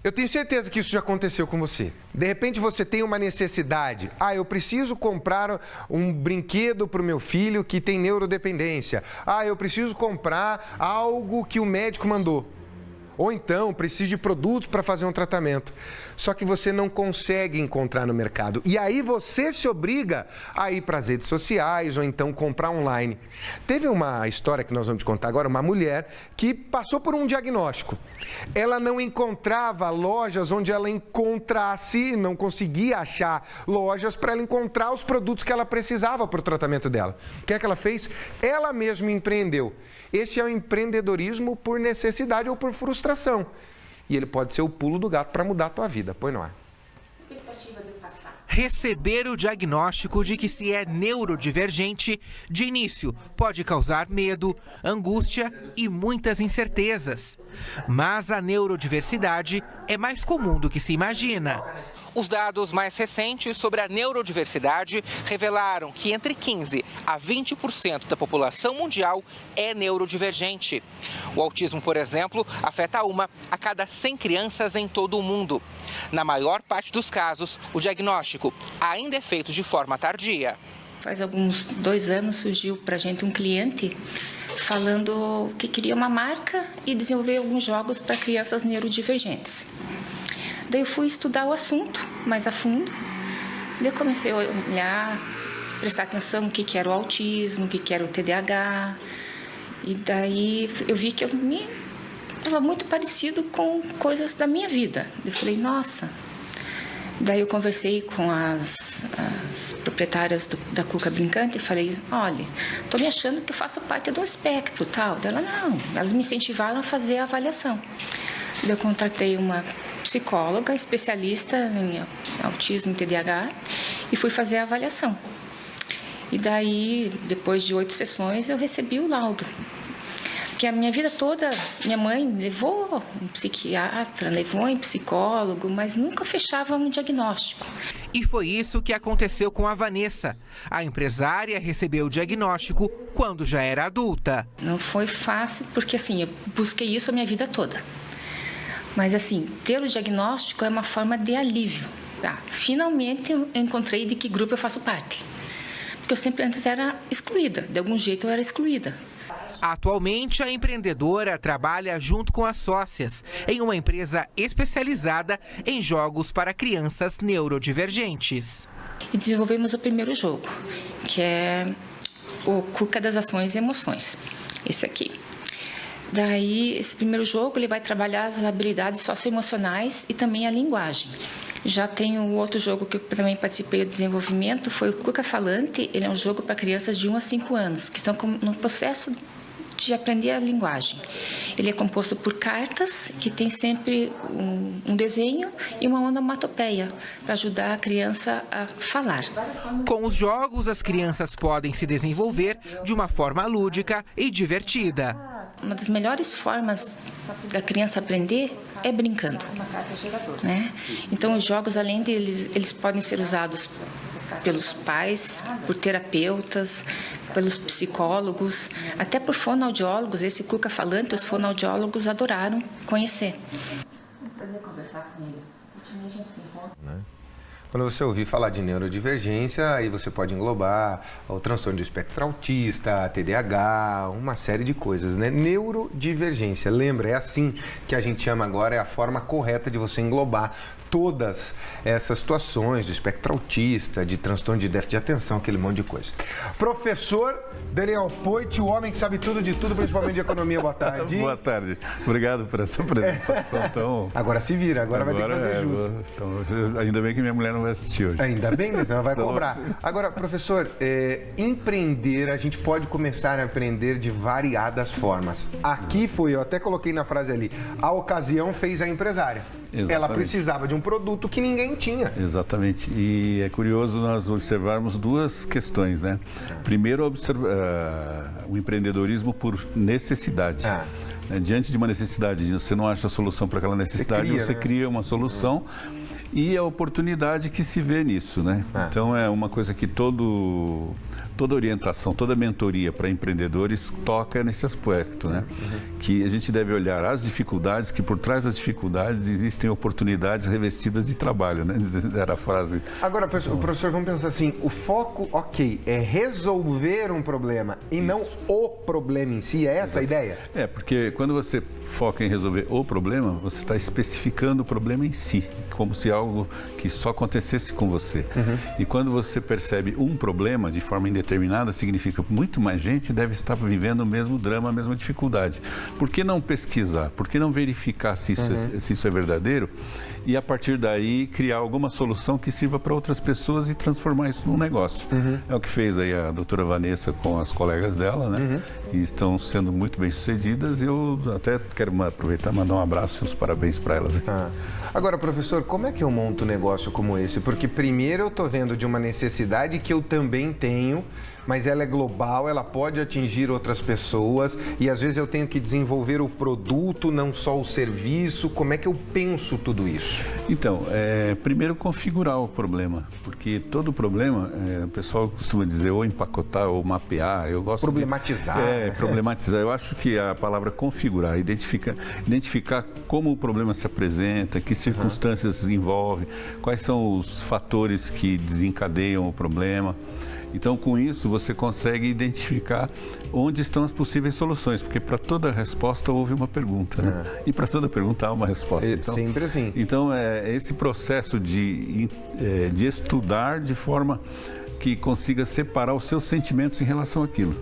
Eu tenho certeza que isso já aconteceu com você. De repente você tem uma necessidade. Eu preciso comprar um brinquedo para o meu filho que tem neurodependência. Eu preciso comprar algo que o médico mandou. Ou então, preciso de produtos para fazer um tratamento. Só que você não consegue encontrar no mercado. E aí você se obriga a ir para as redes sociais ou então comprar online. Teve uma história que nós vamos te contar agora, uma mulher que passou por um diagnóstico. Ela não encontrava lojas onde ela encontrasse, não conseguia achar lojas para ela encontrar os produtos que ela precisava para o tratamento dela. O que é que ela fez? Ela mesma empreendeu. Esse é o empreendedorismo por necessidade ou por frustração. E ele pode ser o pulo do gato para mudar a tua vida. Põe no ar. Receber o diagnóstico de que se é neurodivergente, de início, pode causar medo, angústia e muitas incertezas. Mas a neurodiversidade é mais comum do que se imagina. Os dados mais recentes sobre a neurodiversidade revelaram que entre 15% a 20% da população mundial é neurodivergente. O autismo, por exemplo, afeta 1 a cada 100 crianças em todo o mundo. Na maior parte dos casos, o diagnóstico ainda é feito de forma tardia. Faz alguns 2 anos surgiu para a gente um cliente falando que queria uma marca e desenvolver alguns jogos para crianças neurodivergentes. Daí eu fui estudar o assunto mais a fundo. Daí eu comecei a olhar, prestar atenção no que era o autismo, o que era o TDAH. E daí eu vi que estava muito parecido com coisas da minha vida. Eu falei, nossa. Daí eu conversei com as proprietárias da Cuca Brincante e falei, olha, estou me achando que eu faço parte do espectro, tal. Dela, não, elas me incentivaram a fazer a avaliação. Daí eu contratei uma psicóloga especialista em autismo e TDAH e fui fazer a avaliação. E daí, depois de 8 sessões, eu recebi o laudo. Porque a minha vida toda, minha mãe levou em psiquiatra, levou em psicólogo, mas nunca fechava um diagnóstico. E foi isso que aconteceu com a Vanessa. A empresária recebeu o diagnóstico quando já era adulta. Não foi fácil, porque assim, eu busquei isso a minha vida toda. Mas assim, ter o diagnóstico é uma forma de alívio. Finalmente eu encontrei de que grupo eu faço parte. Porque eu sempre antes era excluída, de algum jeito eu era excluída. Atualmente, a empreendedora trabalha junto com as sócias em uma empresa especializada em jogos para crianças neurodivergentes. E desenvolvemos o primeiro jogo, que é o Cuca das Ações e Emoções, esse aqui. Daí, esse primeiro jogo ele vai trabalhar as habilidades socioemocionais e também a linguagem. Já tem um outro jogo que eu também participei do desenvolvimento, foi o Cuca Falante. Ele é um jogo para crianças de 1 a 5 anos, que estão no processo de aprender a linguagem. Ele é composto por cartas, que tem sempre um desenho e uma onomatopeia, para ajudar a criança a falar. Com os jogos, as crianças podem se desenvolver de uma forma lúdica e divertida. Uma das melhores formas da criança aprender é brincando, né? Então, os jogos, além de eles podem ser usados pelos pais, por terapeutas, pelos psicólogos, até por fonoaudiólogos. Esse Cuca Falante, os fonoaudiólogos adoraram conhecer. É um prazer conversar com ele. Ultimamente a gente se encontra. Quando você ouvir falar de neurodivergência, aí você pode englobar o transtorno do espectro autista, TDAH, uma série de coisas, né? Neurodivergência, lembra, é assim que a gente chama agora, é a forma correta de você englobar todas essas situações do espectro autista, de transtorno de déficit de atenção, aquele monte de coisa. Professor Daniel Poit, o homem que sabe tudo de tudo, principalmente de economia, boa tarde. Boa tarde. Obrigado por essa apresentação. Agora se vira, agora vai ter que fazer jus. Ainda bem que minha mulher não vai assistir hoje. Ainda bem, mas ela vai cobrar. Agora, professor, empreender, a gente pode começar a empreender de variadas formas. Aqui foi, eu até coloquei na frase ali, a ocasião fez a empresária. Exatamente. Ela precisava de um produto que ninguém tinha. Exatamente. E é curioso nós observarmos 2 questões, né? Primeiro, o empreendedorismo por necessidade. Diante de uma necessidade, você não acha a solução para aquela necessidade, você cria uma solução. E a oportunidade que se vê nisso, né? Então é uma coisa que todo toda orientação, toda mentoria para empreendedores toca nesse aspecto, né? Que a gente deve olhar as dificuldades, que por trás das dificuldades existem oportunidades revestidas de trabalho, né? Era a frase. Agora, professor, vamos pensar assim, o foco, ok, é resolver um problema e não o problema em si, é essa a ideia? É, porque quando você foca em resolver o problema, você está especificando o problema em si, como se algo que só acontecesse com você. E quando você percebe um problema de forma indeterminada, significa que muito mais gente deve estar vivendo o mesmo drama, a mesma dificuldade. Por que não pesquisar? Por que não verificar se isso é verdadeiro? E a partir daí criar alguma solução que sirva para outras pessoas e transformar isso num negócio. É o que fez aí a doutora Vanessa com as colegas dela, né? E estão sendo muito bem sucedidas. Eu até quero aproveitar e mandar um abraço e os parabéns para elas. Agora, professor, como é que eu monto um negócio como esse? Porque primeiro eu estou vendo de uma necessidade que eu também tenho, mas ela é global, ela pode atingir outras pessoas e às vezes eu tenho que desenvolver o produto, não só o serviço. Como é que eu penso tudo isso? Então, primeiro configurar o problema, porque todo problema, o pessoal costuma dizer ou empacotar ou mapear. Eu gosto problematizar. Problematizar. Eu acho que a palavra configurar, identificar como o problema se apresenta, que circunstâncias envolve, quais são os fatores que desencadeiam o problema. Então, com isso, você consegue identificar onde estão as possíveis soluções, porque para toda resposta houve uma pergunta, né? E para toda pergunta há uma resposta. Então, sempre assim. Então, esse processo de estudar de forma que consiga separar os seus sentimentos em relação àquilo.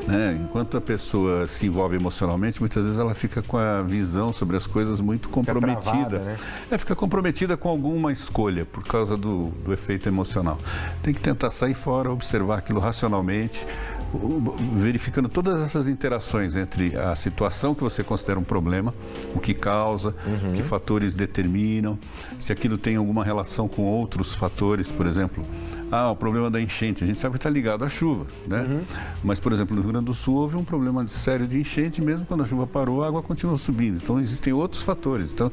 Né? Enquanto a pessoa se envolve emocionalmente, muitas vezes ela fica com a visão sobre as coisas muito comprometida. Fica travada, né? Fica comprometida com alguma escolha por causa do efeito emocional. Tem que tentar sair fora, observar aquilo racionalmente, verificando todas essas interações entre a situação que você considera um problema, o que causa, que fatores determinam, se aquilo tem alguma relação com outros fatores, por exemplo, o problema da enchente, a gente sabe que está ligado à chuva, né? Mas, por exemplo, no Rio Grande do Sul houve um problema sério de enchente, mesmo quando a chuva parou, a água continua subindo. Então, existem outros fatores. Então,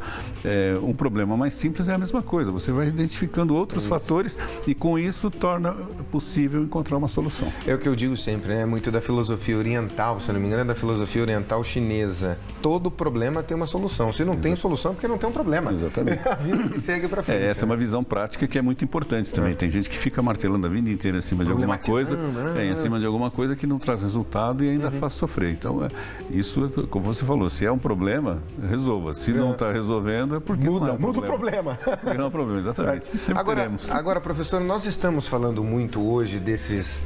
um problema mais simples é a mesma coisa. Você vai identificando outros fatores e, com isso, torna possível encontrar uma solução. É o que eu digo sempre, né? Muito da filosofia oriental, se não me engano, é da filosofia oriental chinesa. Todo problema tem uma solução. Se não tem solução, é porque não tem um problema. Exatamente. A vida que segue para frente. Essa é uma visão prática que é muito importante também. Tem gente que fica martelando a vida inteira em cima de alguma coisa, em cima de alguma coisa que não traz resultado e ainda faz sofrer. Então, isso, como você falou, se é um problema, resolva. Se não está resolvendo, é porque muda o problema. Porque não é um problema, exatamente. Sempre teremos. Agora, professor, nós estamos falando muito hoje desses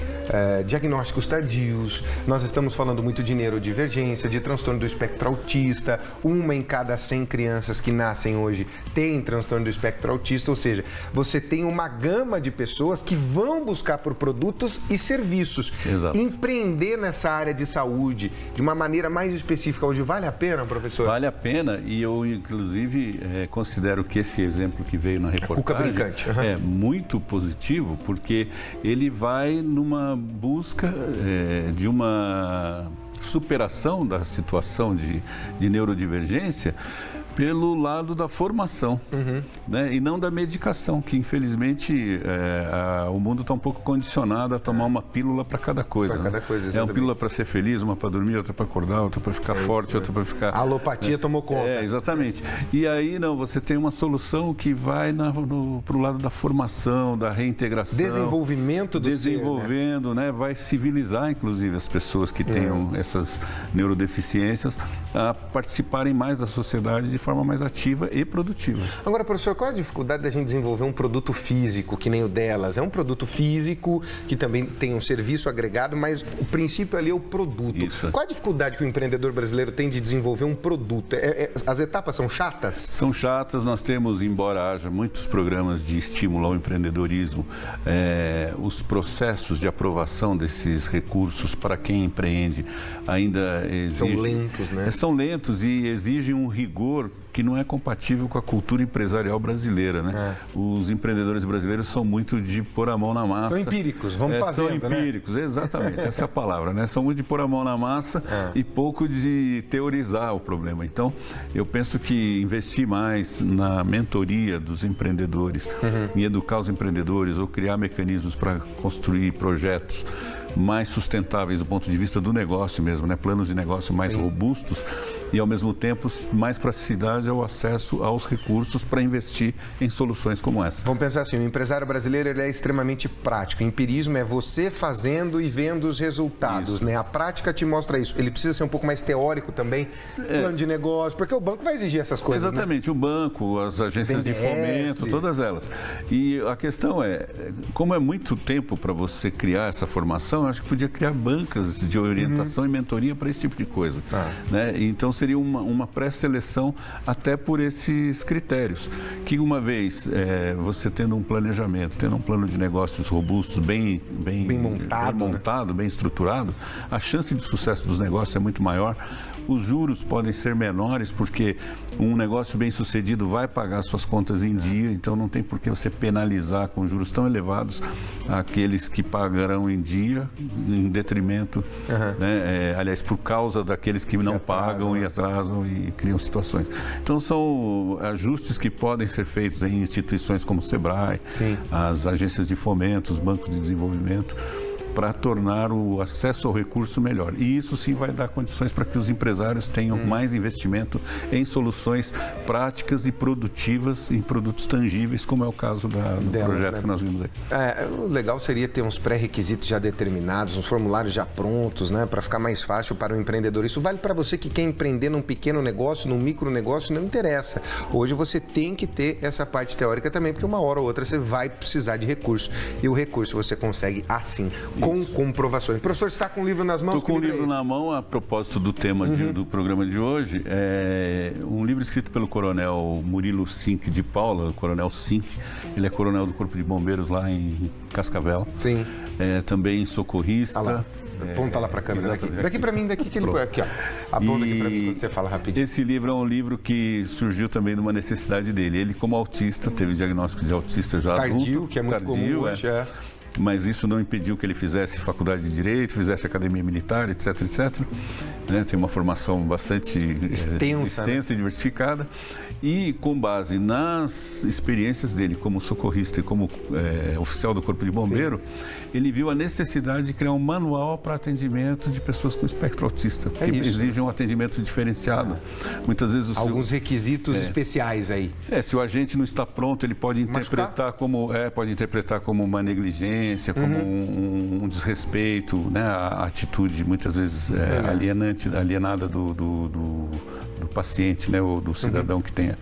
diagnósticos tardios, nós estamos falando muito de neurodivergência, de transtorno do espectro autista. 1 em cada 100 crianças que nascem hoje tem transtorno do espectro autista, ou seja, você tem uma gama de pessoas que vão buscar por produtos e serviços. Exato. Empreender nessa área de saúde de uma maneira mais específica hoje vale a pena, professor? Vale a pena e eu, inclusive, considero que esse exemplo que veio na reportagem é muito positivo, porque ele vai numa busca de uma superação da situação de neurodivergência pelo lado da formação, né? E não da medicação, que infelizmente o mundo está um pouco condicionado a tomar uma pílula para cada coisa. Uma pílula para ser feliz, uma para dormir, outra para acordar, outra para ficar forte, outra para ficar... A alopatia tomou conta. Exatamente. E aí, você tem uma solução que vai para o lado da formação, da reintegração. Desenvolvimento do Desenvolvendo, ser, né? Vai civilizar, inclusive, as pessoas que tenham essas neurodeficiências a participarem mais da sociedade de forma mais ativa e produtiva. Agora, professor, qual a dificuldade da gente desenvolver um produto físico, que nem o delas? É um produto físico que também tem um serviço agregado, mas o princípio ali é o produto. Isso. Qual a dificuldade que o empreendedor brasileiro tem de desenvolver um produto? As etapas são chatas? São chatas. Nós temos, embora haja muitos programas de estímulo ao empreendedorismo, os processos de aprovação desses recursos para quem empreende ainda exigem... São lentos, né? São lentos e exigem um rigor que não é compatível com a cultura empresarial brasileira, né? Os empreendedores brasileiros são muito de pôr a mão na massa. São empíricos, vamos fazendo, São empíricos, exatamente, essa é a palavra, né? São muito de pôr a mão na massa e pouco de teorizar o problema. Então, eu penso que investir mais na mentoria dos empreendedores, em educar os empreendedores ou criar mecanismos para construir projetos mais sustentáveis do ponto de vista do negócio mesmo, né? Planos de negócio mais robustos e, ao mesmo tempo, mais praticidade ao acesso aos recursos para investir em soluções como essa. Vamos pensar assim, o empresário brasileiro ele é extremamente prático. O empirismo é você fazendo e vendo os resultados, né? A prática te mostra isso. Ele precisa ser um pouco mais teórico também, plano de negócio, porque o banco vai exigir essas coisas, exatamente, né? O banco, as agências de fomento, todas elas. E a questão é, como é muito tempo para você criar essa formação, eu acho que podia criar bancas de orientação e mentoria para esse tipo de coisa, né? Então seria uma pré-seleção até por esses critérios, que uma vez você tendo um planejamento, tendo um plano de negócios robustos, bem montado, bem estruturado, a chance de sucesso dos negócios é muito maior. Os juros podem ser menores, porque um negócio bem sucedido vai pagar suas contas em dia, então não tem por que você penalizar com juros tão elevados aqueles que pagarão em dia, em detrimento, né? Aliás, por causa daqueles que não pagam e atrasam e criam situações. Então são ajustes que podem ser feitos em instituições como o Sebrae, as agências de fomento, os bancos de desenvolvimento, para tornar o acesso ao recurso melhor. E isso sim vai dar condições para que os empresários tenham mais investimento em soluções práticas e produtivas, em produtos tangíveis, como é o caso do projeto, né, que nós vimos aí. O legal seria ter uns pré-requisitos já determinados, uns formulários já prontos, né, para ficar mais fácil para o empreendedor. Isso vale para você que quer empreender num pequeno negócio, num micro negócio, não interessa. Hoje você tem que ter essa parte teórica também, porque uma hora ou outra você vai precisar de recurso. E o recurso você consegue assim, com comprovações. Professor, você está com o livro nas mãos? Estou com o livro na mão, a propósito do tema do programa de hoje. É um livro escrito pelo coronel Murilo Cinque de Paula, o coronel Cinque. Ele é coronel do Corpo de Bombeiros lá em Cascavel. Sim. Também socorrista. Aponta lá para a câmera. Daqui para mim, daqui que ele põe. Aqui, ó. Aponta aqui para mim quando você fala rapidinho. Esse livro é um livro que surgiu também de uma necessidade dele. Ele, como autista, teve diagnóstico de autista já adulto. Que é muito comum hoje, mas isso não impediu que ele fizesse faculdade de Direito, fizesse academia militar, etc, etc. Né? Tem uma formação bastante extensa e diversificada. E com base nas experiências dele como socorrista e como oficial do Corpo de Bombeiro, ele viu a necessidade de criar um manual para atendimento de pessoas com espectro autista, que exigem um atendimento diferenciado. Muitas vezes alguns requisitos especiais aí. Se o agente não está pronto, ele pode interpretar como uma negligência, como um desrespeito, né? A atitude muitas vezes alienada do paciente, né? Ou do cidadão que tenha.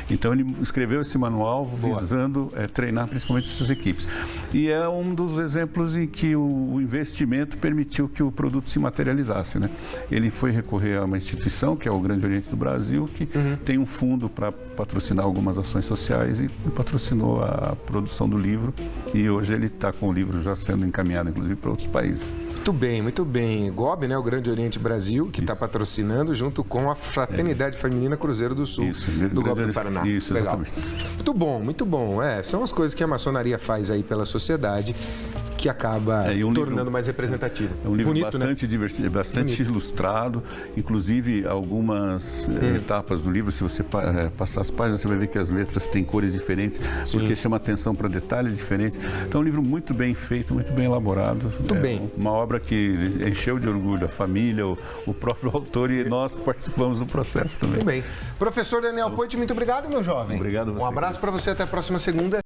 Então ele escreveu esse manual visando treinar principalmente essas equipes. E é um dos exemplos em que o investimento permitiu que o produto se materializasse, né? Ele foi recorrer a uma instituição, que é o Grande Oriente do Brasil, que tem um fundo para patrocinar algumas ações sociais e patrocinou a produção do livro. E hoje ele está com o livro já sendo encaminhado, inclusive, para outros países. Muito bem, muito bem. GOB, né, o Grande Oriente Brasil, que está patrocinando junto com a Fraternidade Feminina Cruzeiro do Sul, do GOB do Paraná. Isso, legal. Exatamente. Muito bom, muito bom. São as coisas que a maçonaria faz aí pela sociedade, que acaba tornando mais representativo. É um livro bonito, bastante divertido, bastante ilustrado, inclusive algumas etapas do livro, se você passar as páginas, você vai ver que as letras têm cores diferentes, porque chama atenção para detalhes diferentes. Então é um livro muito bem feito, muito bem elaborado. Muito bem. Uma obra que encheu de orgulho a família, o próprio autor e nós que participamos do processo também. Muito bem. Professor Daniel Poit, muito obrigado, meu jovem. Obrigado a você. Um abraço para você, até a próxima segunda.